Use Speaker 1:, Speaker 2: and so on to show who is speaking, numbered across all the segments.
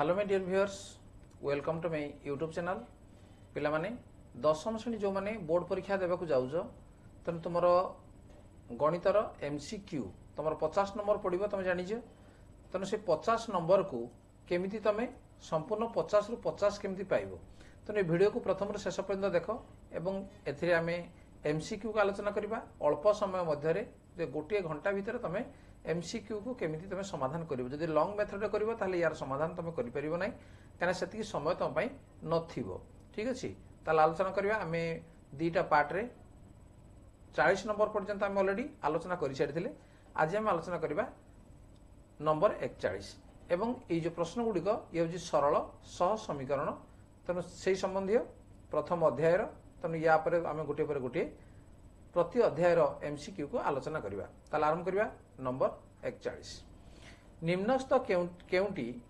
Speaker 1: Hello my dear viewers, welcome to my YouTube channel. पिला माने दशम श्रेणी जो माने बोर्ड परीक्षा देवा को जाउज तेणु तुम गणितर एमसीक्यू तुम 50 नंबर पड़ो तुम जानिज। तेणु से 50 नंबर को केमिति तुम संपूर्ण 50 रु 50 केमिति पाइबो। तेणु ये वीडियो को प्रथम शेष पर्यंत देख एवं एथिरे आमे एमसीक्यू को आलोचना करबा। अल्प समय मध्य जे गोटे घंटा भितर तुम एमसीक्यू को केमिति तुम समाधान करिवो। जदि लॉन्ग मेथड करिवो ताले यार समाधान तुम करि परिबो नै, काना सेति समय तुम पई नथिबो। ठीक अछि, ताले आलोचना करबा। आमे दीटा पार्ट रे 40 नंबर पर्यंत आमे ऑलरेडी आलोचना करि सारिथिले। आज आमे आलोचना करबा नंबर 41 एवं ए जो प्रश्न गुडी को ये होजी सरल सह समीकरण। तेणु से संबंधी प्रथम अध्याय तेणु या पर आमे गोटे पर गोटे प्रति अध्याय एमसीक्यू को आलोचना करबा। ताले आरंभ करबा नंबर 41। निम्नस्थ केउंटी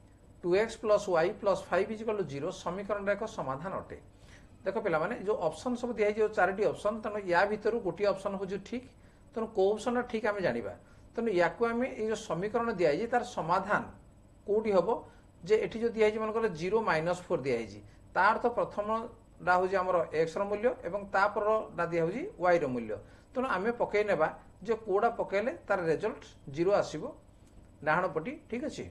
Speaker 1: 2x + y + 5 = 0 समीकरण एक समाधान अटे। देखो पिला माने जो ऑप्शन सब दिया जो चारटी ऑप्शन, तेणु या भितर गोटे ऑप्शन हो ठीक। तेणु को ऑप्शन ठीक आमे जानिबा। तेणु याकू आमे ए जो समीकरण दिया जे तार समाधान कोठी हबो जे एठी जो दिया जे मन कर 0 - 4 दिया जे तार तो प्रथम डा हो हमर x रो मूल्य एवं तापर डा दिया हो y रो मूल्य। तेणु आमे पकई नेबा जे कोडा पकेले तार रिजल्ट 0 आसीबो डाहण पटी। ठीक अछि,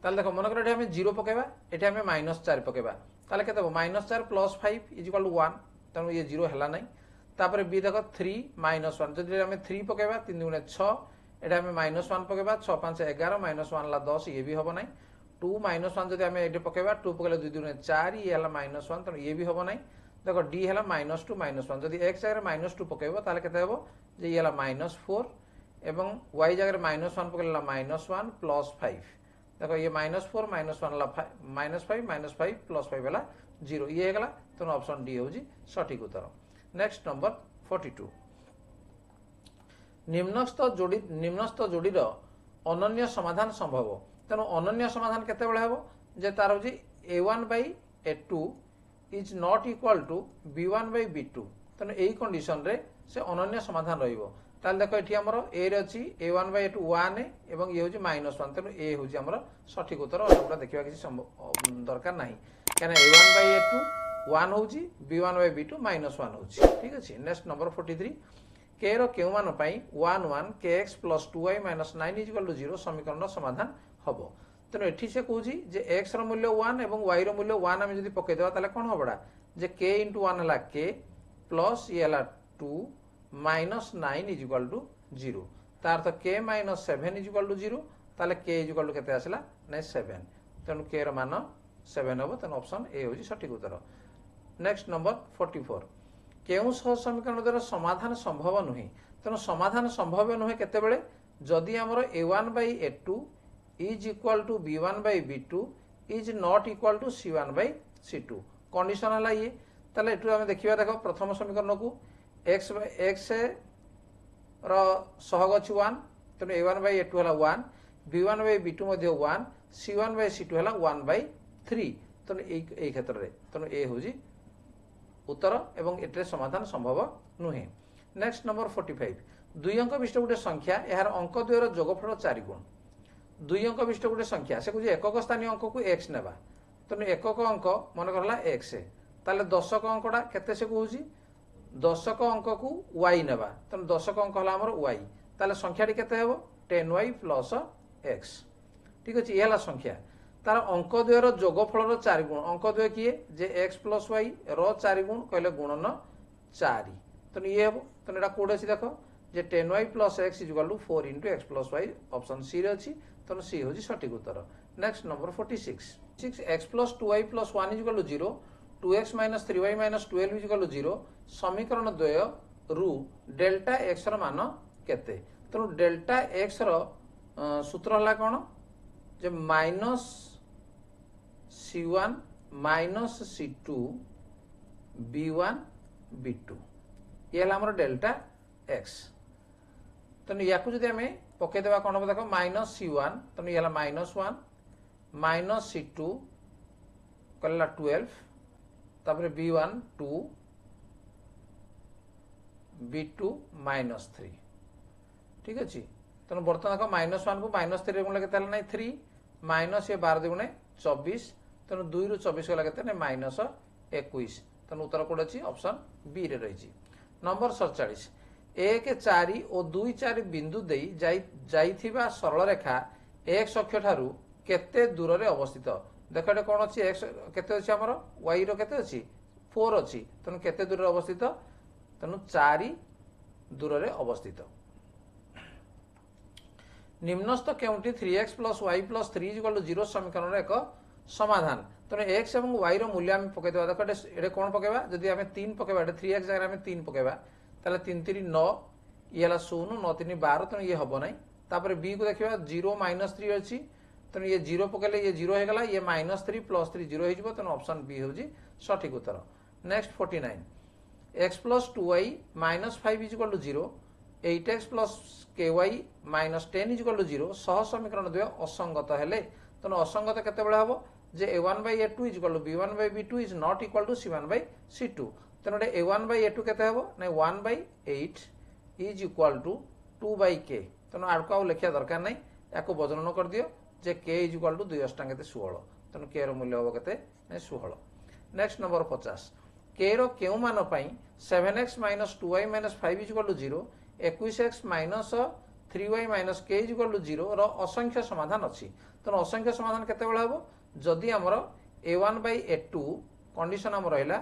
Speaker 1: ताले देखो मन कर एठी आमे 0 पकेबा, एठी आमे -4 पकेबा। ताले केते हो -4 + 5 = 1। तेणु ये 0 हला नै। तापर बी देखो 3 - 1 जदि आमे 3 पकेबा 3 × 6, एठी आमे -1 पकेबा 6 × 5 = 11 -1 ला 10 ये भी हबो नै। 2 - 1 जदि आमे एठी पकेबा 2 पकेले 2 × 4 ये हला -1, तेणु ये भी हबो नै। देखो डी हला -2 - 1 जदि x जगह -2 पकेबो ताले केते हबो जे ये हला -4 एवं y जगह -1 पकेला -1 + 5। देखो ये -4 - 1 ला -5 + 5 हला 0 ये हेगला। तेणु ऑप्शन डी होजी सठिक उत्तर। Next number 42। निम्नस्थ जोड़ी अनन्य समाधान संभव। तेणु अनन्य समाधान केते बेले हबो जे तार होजी a1/a2 is not equal to b1/b2। तेणु एई कंडीशन रे से अनन्य समाधान रहिबो। ताल देखो एठी हमर a रे अछि a1/a2 1 एवं ये होजी -1। तेणु ए होजी हमर सठिक उत्तर। हमरा देखिबा किछि दरकार नाही, काना a1/a2 1 होजी b1/b2 -1 होजी। ठीक अछि। Next number 43। k रो केउ मान पई 1 1 kx + 2y - 9 = 0 समीकरण समाधान हबो। तेणु एठी से कहूजी जे x रो मूल्य 1 एवं y रो मूल्य 1 आमे जदि पकै देबा ताले कोन होबडा जे k * 1 हला k प्लस ये हला 2 - 9 = 0। तार तो k - 7 = 0। ताले k = केते आसला नै 7। तेणु k रो मान 7 हबो। तेणु ऑप्शन ए होजी सठिक उत्तर। Next number 44। केउ सह समीकरण द्वारा समाधान संभव नहुई। तेणु समाधान संभव नहुई केते बेले जदि हमर a1/a2 is equal to b1/b2 is not equal to c1/c2 condition हला ये। ताले एटू हम देखिबा। देखो प्रथम समीकरण को x रो सहग अछि 1। तेणु a1/a2 हला 1, b1/b2 मध्ये 1, c1/c2 हला 1/3। तेणु एई क्षेत्र रे तेणु ए होजी उत्तर एवं एटे समाधान संभव नुहे। Next number 45। दुई अंक विशिष्ट गोटे संख्या यार अंक द्वयर जोगफल 4 गुण। दुई अंक विशिष्ट गोटे संख्या से कुछ एकक स्थानीय अंक को x नेबा। तेणु एकक अंक मन करला x, ताले दशक अंकटा केते से कहूजी दशक अंक को y नेबा। तेणु दशक अंक हला हमर y, ताले संख्याटी केते हेबो 10y + x। ठीक अछि, ये हला संख्या। तार अंक द्वयर जोगफल 4 गुण। अंक द्वय किए जे x + y रो 4 गुण कहले गुणन 4। तेणु ये हेबो। तेणु एटा कोड अछि देखो जे 10y + x = 4 * x + y option C रे अछि। तेणु सी होजी सठिक उत्तर। Next number 46। 6x + 2y + 1 = 0 2x - 3y - 12 = 0 समीकरण द्वय रु डेल्टा x रो मान केते। तेणु डेल्टा x रो सूत्र हला कोन जे -c1 - c2 b1 b2 ये हला हमर डेल्टा x। तेणु याकू जदि हमें पके देबा कोन हो देखो -c1 तेणु ये हला -1 -c2 कला 12 तापर b1 2 b2 -3। ठीक अछि। तेणु बर्तमान देखो -1 को -3 रे गुण केते हला नै 3 माइनस ये 12 दुगुणे 24 तेणु 2 रु 24 गला केते ने -21 तेणु उत्तर कोड अछि ऑप्शन बी रे रहिछि। नंबर 47 1 4 और 2 4 बिंदु देई जाइथिबा सरल रेखा x अक्ष ठारू केते दूर रे अवस्थित देख एटा कोन अछि x केते अछि हमर y रो केते अछि 4 अछि तेणु केते दूर रे अवस्थित तेणु 4 दूर रे अवस्थित। निम्नस्थ केउंटी 3x + y + 3 0 समीकरण एक समाधान तेणु x और y रो मूल्य आम पकई देबा देख एटे कोन पकेबा जदि आमे 3 पकेबा एटे 3x जगह आमे 3 पकेबा ताले 3 3 9 ये हला 0 9 3 12 तेणु ये हबो नै तापर b को देखिबा 0 -3 अछि तेणु ये 0 पकेले ये 0 हे गला ये -3 + 3 0 हे जिवो तेणु ऑप्शन बी होजी सठिक उत्तर। Next 49 x + 2y - 5 = 0 8x + ky - 10 = 0 सह समीकरण द्वय असंगत हेले तेणु असंगत केते बेले हबो जे a1/a2 = b1/b2 is not equal to c1/c2 तेणु a1/a2 केते हबो नै 1/8 is equal to 2/k तेणु आडको आ लेखिया दरकार नै याको बजनन कर दियो जे k is equal to 2 अष्टांग केते 16 तेणु k रो मूल्य हबो केते नै 16। नेक्स्ट नंबर 50 k रो केउ मान पई 7x - 2y - 5 = 0 21x - 3y - k = 0 रो असंख्य समाधान अछि तेणु असंख्य समाधान केते बेले हबो जदि हमर a1/a2 कंडीशन हम रहला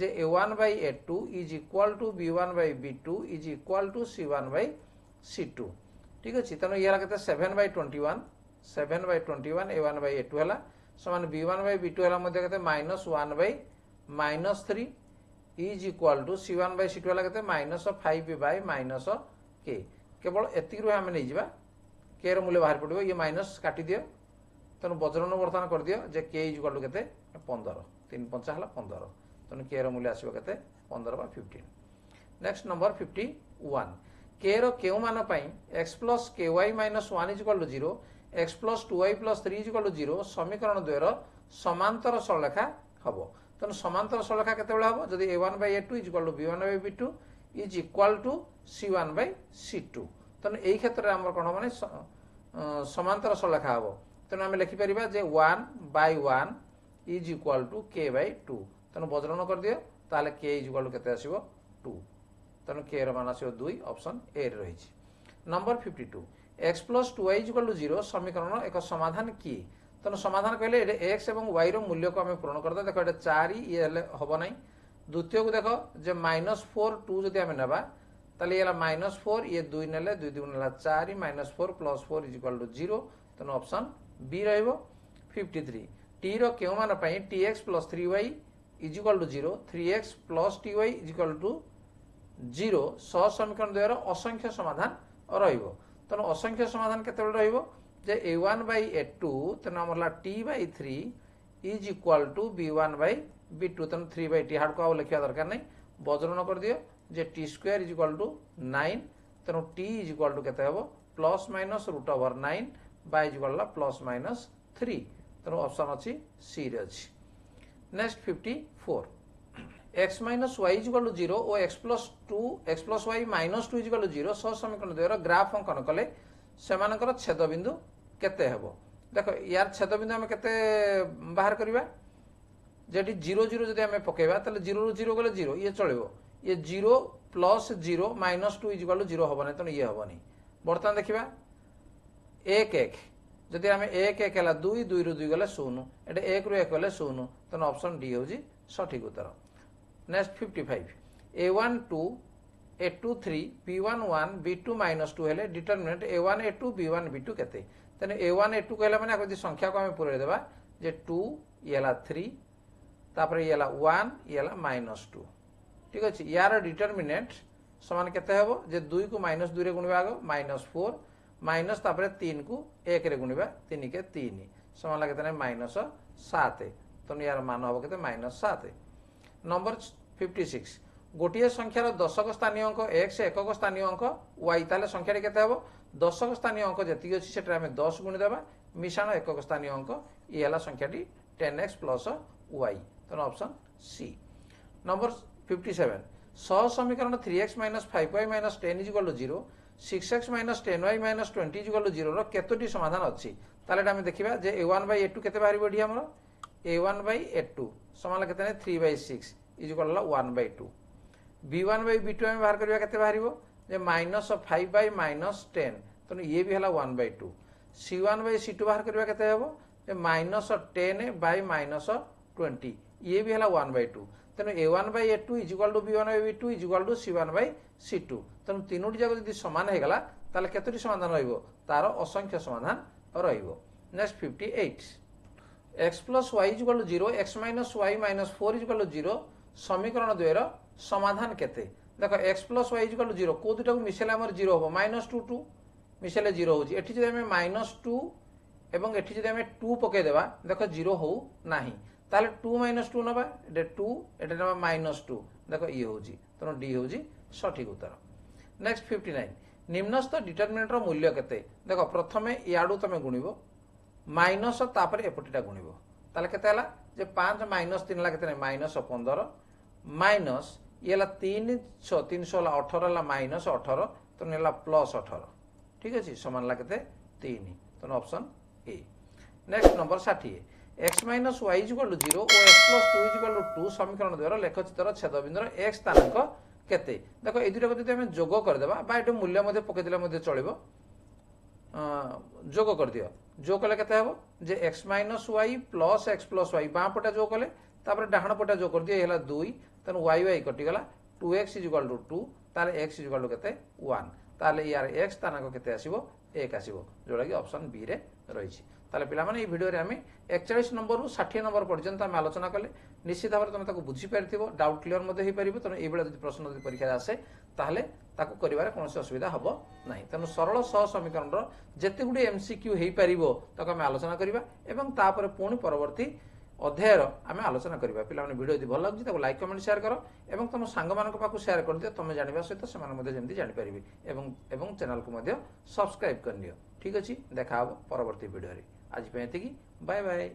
Speaker 1: जे a1/a2 is equal to b1/b2 is equal to c1/c2 ठीक अछि तेणु यार केते 7/21 7/21 a1/a2 हला समान b1/b2 हला मध्ये केते -1/- 3 is equal to c1/c2 हला केते -5/- केवल एतिक रु हम नै जिबा k रो मूल्य बाहर पड़िबो ये माइनस काटी दियो तेणु बज्रन वर्तन कर दियो जे k is equal to केते 15 3 5 हला 15 तेणु k रो मूल्य आसीबो केते 15/15। नेक्स्ट नंबर 51 k रो केउ मान पई x + ky - 1 = 0 x + 2y + 3 = 0 समीकरण द्वयर समांतर सरलरेखा हबो तेणु समांतर सरलरेखा केते बेले हबो जदि a1/a2 = b1/b2 is equal to c1/c2 तेणु एई क्षेत्र रे हमर कोन माने समांतर सरलरेखा हबो तेणु आमे लिखि परिबा जे 1/1 is equal to k/2 तेणु बज्रन कर दियो ताले k is equal to केते आसीबो 2 तेणु k रो मान आसीबो 2 ऑप्शन ए रे रहिछि। नंबर 52 x + 2y = 0 समीकरण एक समाधान की तेणु समाधान कहले एटे x एवं y रो मूल्य को आमे पूर्ण कर दे देखो एटे 4 ये हबो नै द्वितीय को देखो जे -4 2 जदि आमे नेबा ताले येला -4 ये 2 नेले 2 2 नेला 4 -4 + 4 = 0 तेणु ऑप्शन बी रहइबो। 53 t रो केउ मान पई tx + 3y = 0 3x + ty = 0 सह समीकरण द्वयर असंख्य समाधान रहइबो तेणु असंख्य समाधान केते बेले रहइबो जे a1/a2 तेणु हमरला t/3 is equal to b1/b2 तेणु 3/t हाड को आ लिखिया दरकार नै बज्रन कर दियो जे t² = 9 तेणु t is equal to केते हबो ±√9 बाय +-3 तेणु ऑप्शन अछि सी रे अछि। नेक्स्ट 54 x - y = 0 और x + y - 2 = 0 सह समीकरण द्वयर ग्राफ अंकन कले सेमानकर छेद बिंदु केते हेबो देखो यार छेद बिंदु हम केते बाहर करबा जेटी 0 0 जदि हम पकेबा तले 0 रु 0 गले 0 ये चलेबो ये 0 + 0 - 2 = 0 हबो नै तेणु ये हबो नै बर्तमान देखिबा 1 1 जदि आमे 1 1 हला 2 2 रु 2 गले 0 एटे 1 रु 1 गले 0 तेणु ऑप्शन डी होजी सठिक उत्तर। Next 55 a1 2 a2 3 b1 1 b2 -2 हेले determinant a1 a2 b1 b2 केते तेने a1 a2 कहला माने आको संख्या को हम पूरे देबा जे 2 येला 3 तापर येला 1 येला -2 ठीक अछि यार डिटरमिनेंट समान केते हेबो जे 2 को -2 रे गुणबा आगो -4 माइनस तापर 3 को 1 रे गुणबा 3 के 3 समान केते नै -7 तने यार मान होबो केते -7। नंबर 56 गोटिए संख्यार दशक स्थानीय अंक x एकक स्थानीय अंक y ताले संख्या रे केते हेबो दशक स्थानीय अंक जति अछि सेटा हम 10 गुण देबा मिश्रण एकक स्थानीय अंक ई हला संख्याटी 10x + y तने ऑप्शन सी। नंबर 57 सह समीकरण 3x - 5y - 10 = 0 6x - 10y - 20 = 0 रो केतोटी समाधान अछि ताले हम देखिबा जे a1/a2 केते बाहरी बढी हमरो a1/a2 समान केते 3/6 इज इक्वल 1/2 b1/b2 हम बाहर करबा केते बाहरिबो जे -5 by -10 तो ये भी हला 1/2 c1/c2 बाहर करबा केते हेबो जे -10 by -20 ये भी हला 1/2 तेणु a1/a2 is equal to b1/b2 is equal to c1/c2 तेणु तीनोटी जाक यदि समान हे गला ताले केतोटी समाधान रहइबो तार असंख्य समाधान रहइबो। Next 58 x + y is equal to 0 x - y - 4 is equal to 0 समीकरण 2 रो समाधान केते देखो x + y is equal to 0 को दुटा को मिसेले हमर 0 होबो -2 2 मिसेले 0 होजी एठी जदि हमें -2 एवं एठी जदि हमें 2 पके देबा देखो 0 हो नाही ताले 2 - 2 नबा एटे 2 एटे नबा -2 देखो ये होजी तनो डी होजी सठिक उत्तर। नेक्स्ट 59 निम्नस्थ डिटरमिनेंट रो मूल्य केते देखो प्रथमे याडू तमे गुणिबो माइनस तापर एपटिटा गुणिबो ताले केते हला जे 5 - 3 ला केते -15 माइनस ये ला 300 300 ला 18 ला -18 तो नेला +18 ठीक अछि समान ला केते 3 तो option A. Next number 60 x - y is equal to 0 और x + 2 इज इक्वल टू 2 समीकरण द्वारा लेखचित्र छेदबिंदुर x स्थानांक केते देखो ए दुटा को जदि हम जोग कर देबा बा एटा मूल्य मध्ये पके दिला मध्ये चलिबो जोग कर दियो जोग कले केते हेबो जे x - y + x + y बा पटा जोग कले तापर डाहण पटा जोग कर दियो ए हला 2 तन y कटि गला 2x इज इक्वल टू 2 ताले x इज इक्वल टू केते 1 ताले यार x स्थानांक केते आसीबो 1 आसीबो जोडा कि ऑप्शन बी रे रहिछि। ताले पिला माने ए वीडियो रे हमें 41 नंबर रु 60 नंबर पर्यंत हम आलोचना कले निश्चित भाव तुम ताको बुझी पारिथिबो डाउट क्लियर मध्ये ही परिबो तने ए बेला जदि प्रश्न जदि परीक्षा आसे ताहले ताको करिवारे कोनोसी असुविधा हबो नाही तने सरल सह समीकरण रो जते गुडी एमसीक्यू हेई परिबो ताको हम आलोचना करिबा एवं तापर पुणी परवर्ती अध्याय आम आलोचना करिबा पिला माने वीडियो यदि भल लागछि ताको लाइक कमेंट शेयर करो एवं तुम सांग मानक पाखु शेयर कर दियो तुम जानिबा सहित सेमान मध्ये जेमति जानि परिबे एवं चैनल को मध्ये सब्सक्राइब कर लियो ठीक अछि देखा हबो परवर्ती वीडियो रे आज पे एतिकी बाय बाय।